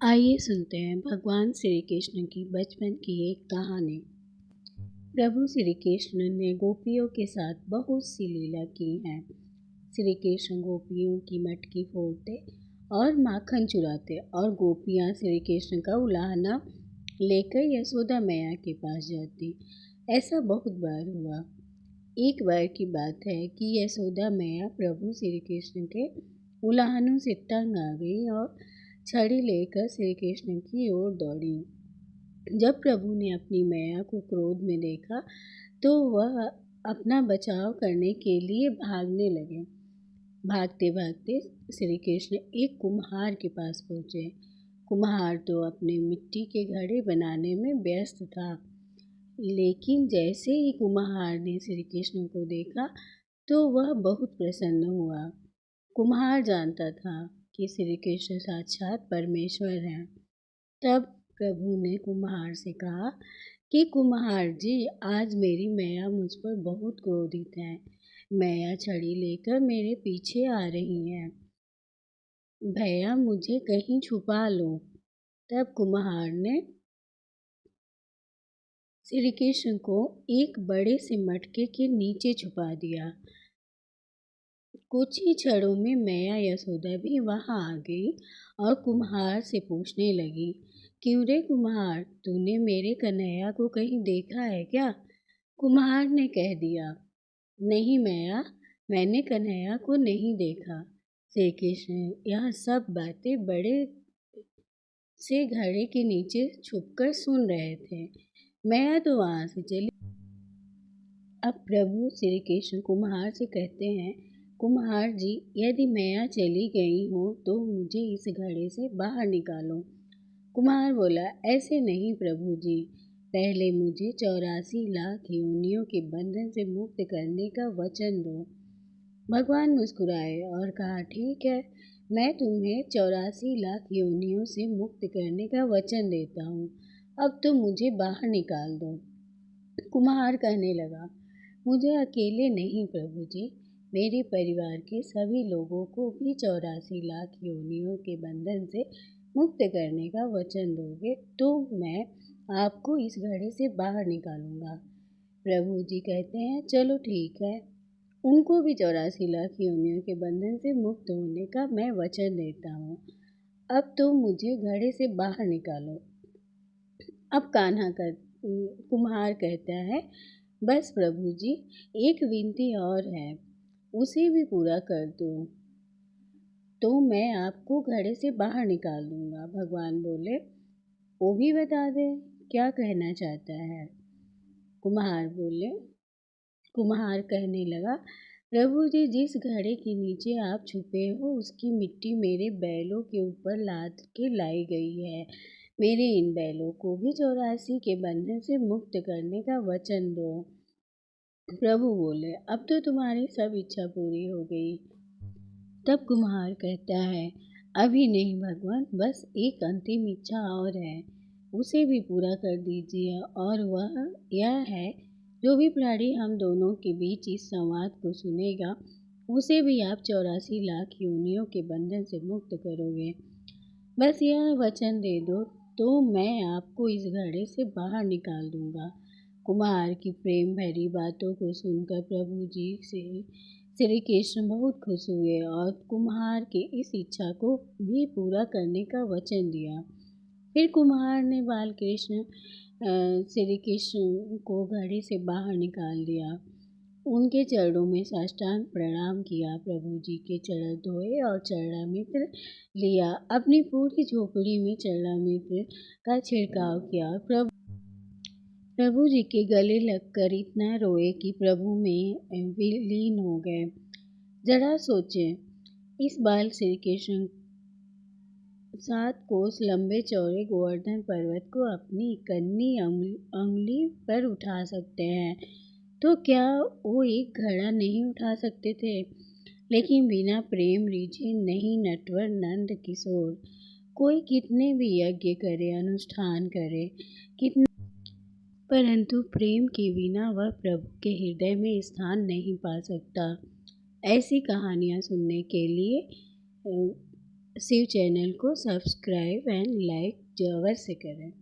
आइए सुनते हैं भगवान श्री कृष्ण की बचपन की एक कहानी। प्रभु श्री कृष्ण ने गोपियों के साथ बहुत सी लीला की हैं। श्री कृष्ण गोपियों की मटकी फोड़ते और माखन चुराते और गोपियाँ श्री कृष्ण का उलाहना लेकर यशोदा मैया के पास जाती। ऐसा बहुत बार हुआ। एक बार की बात है कि यशोदा मैया प्रभु श्री कृष्ण के उलाहनों से तंग आ गई और छड़ी लेकर श्री कृष्ण की ओर दौड़ी। जब प्रभु ने अपनी मैया को क्रोध में देखा तो वह अपना बचाव करने के लिए भागने लगे। भागते भागते श्री कृष्ण एक कुम्हार के पास पहुँचे। कुम्हार तो अपने मिट्टी के घड़े बनाने में व्यस्त था, लेकिन जैसे ही कुम्हार ने श्री कृष्ण को देखा तो वह बहुत प्रसन्न हुआ। कुम्हार जानता था कि श्री कृष्ण साक्षात परमेश्वर हैं। तब प्रभु ने कुम्हार से कहा कि कुम्हार जी, आज मेरी मैया मुझ पर बहुत क्रोधित है। मैया छड़ी लेकर मेरे पीछे आ रही हैं। भैया मुझे कहीं छुपा लो। तब कुम्हार ने श्री कृष्ण को एक बड़े से मटके के नीचे छुपा दिया। कुछ ही क्षणों में मैया यशोदा भी वहां आ गई और कुम्हार से पूछने लगी, क्यों रे कुम्हार, तूने मेरे कन्हैया को कहीं देखा है क्या? कुम्हार ने कह दिया, नहीं मैया, मैंने कन्हैया को नहीं देखा। श्री कृष्ण यह सब बातें बड़े से घड़े के नीचे छुपकर सुन रहे थे। मैया तो वहां से चली। अब प्रभु श्री कृष्ण कुम्हार से कहते हैं, कुम्हार जी, यदि मैया चली गई हो तो मुझे इस घड़े से बाहर निकालो। कुम्हार बोला, ऐसे नहीं प्रभु जी, पहले मुझे 84 लाख योनियों के बंधन से मुक्त करने का वचन दो। भगवान मुस्कुराए और कहा, ठीक है, मैं तुम्हें 84 लाख योनियों से मुक्त करने का वचन देता हूँ। अब तो मुझे बाहर निकाल दो। कुम्हार कहने लगा, मुझे अकेले नहीं प्रभु जी, मेरे परिवार के सभी लोगों को भी 84 लाख योनियों के बंधन से मुक्त करने का वचन दोगे तो मैं आपको इस घड़े से बाहर निकालूंगा। प्रभु जी कहते हैं, चलो ठीक है, उनको भी 84 लाख योनियों के बंधन से मुक्त होने का मैं वचन देता हूँ। अब तो मुझे घड़े से बाहर निकालो। अब कुम्हार कहता है, बस प्रभु जी, एक विनती और है, उसे भी पूरा कर दो तो मैं आपको घड़े से बाहर निकाल दूंगा। भगवान बोले, वो भी बता दे, क्या कहना चाहता है? कुम्हार बोले कुम्हार कहने लगा, प्रभु जी, जिस घड़े के नीचे आप छुपे हो उसकी मिट्टी मेरे बैलों के ऊपर लाद के लाई गई है। मेरे इन बैलों को भी 84 के बंधन से मुक्त करने का वचन दो। प्रभु बोले, अब तो तुम्हारी सब इच्छा पूरी हो गई। तब कुम्हार कहता है, अभी नहीं भगवान, बस एक अंतिम इच्छा और है, उसे भी पूरा कर दीजिए। और वह यह है, जो भी प्राणी हम दोनों के बीच इस संवाद को सुनेगा उसे भी आप 84 लाख योनियों के बंधन से मुक्त करोगे। बस यह वचन दे दो तो मैं आपको इस घड़े से बाहर निकाल दूंगा। कुम्हार की प्रेम भरी बातों को सुनकर प्रभु जी से श्री कृष्ण बहुत खुश हुए और कुम्हार की इस इच्छा को भी पूरा करने का वचन दिया। फिर कुम्हार ने बाल कृष्ण श्री कृष्ण को घड़े से बाहर निकाल दिया। उनके चरणों में साष्टांग प्रणाम किया, प्रभु जी के चरण धोए और चरणामृत लिया। अपनी पूरी झोपड़ी में चरणामृत का छिड़काव किया। प्रभु जी के गले लगकर इतना रोए कि प्रभु में विलीन हो गए। जरा सोचें, इस बाल श्री कृष्ण 7 कोस लंबे चौड़े गोवर्धन पर्वत को अपनी कन्नी अंगुली पर उठा सकते हैं, तो क्या वो एक घड़ा नहीं उठा सकते थे? लेकिन बिना प्रेम रीझे नहीं नटवर नंद किशोर। कोई कितने भी यज्ञ करे, अनुष्ठान करे, कितने, परंतु प्रेम के बिना वह प्रभु के हृदय में स्थान नहीं पा सकता। ऐसी कहानियाँ सुनने के लिए शिव चैनल को सब्सक्राइब एंड लाइक अवश्य करें।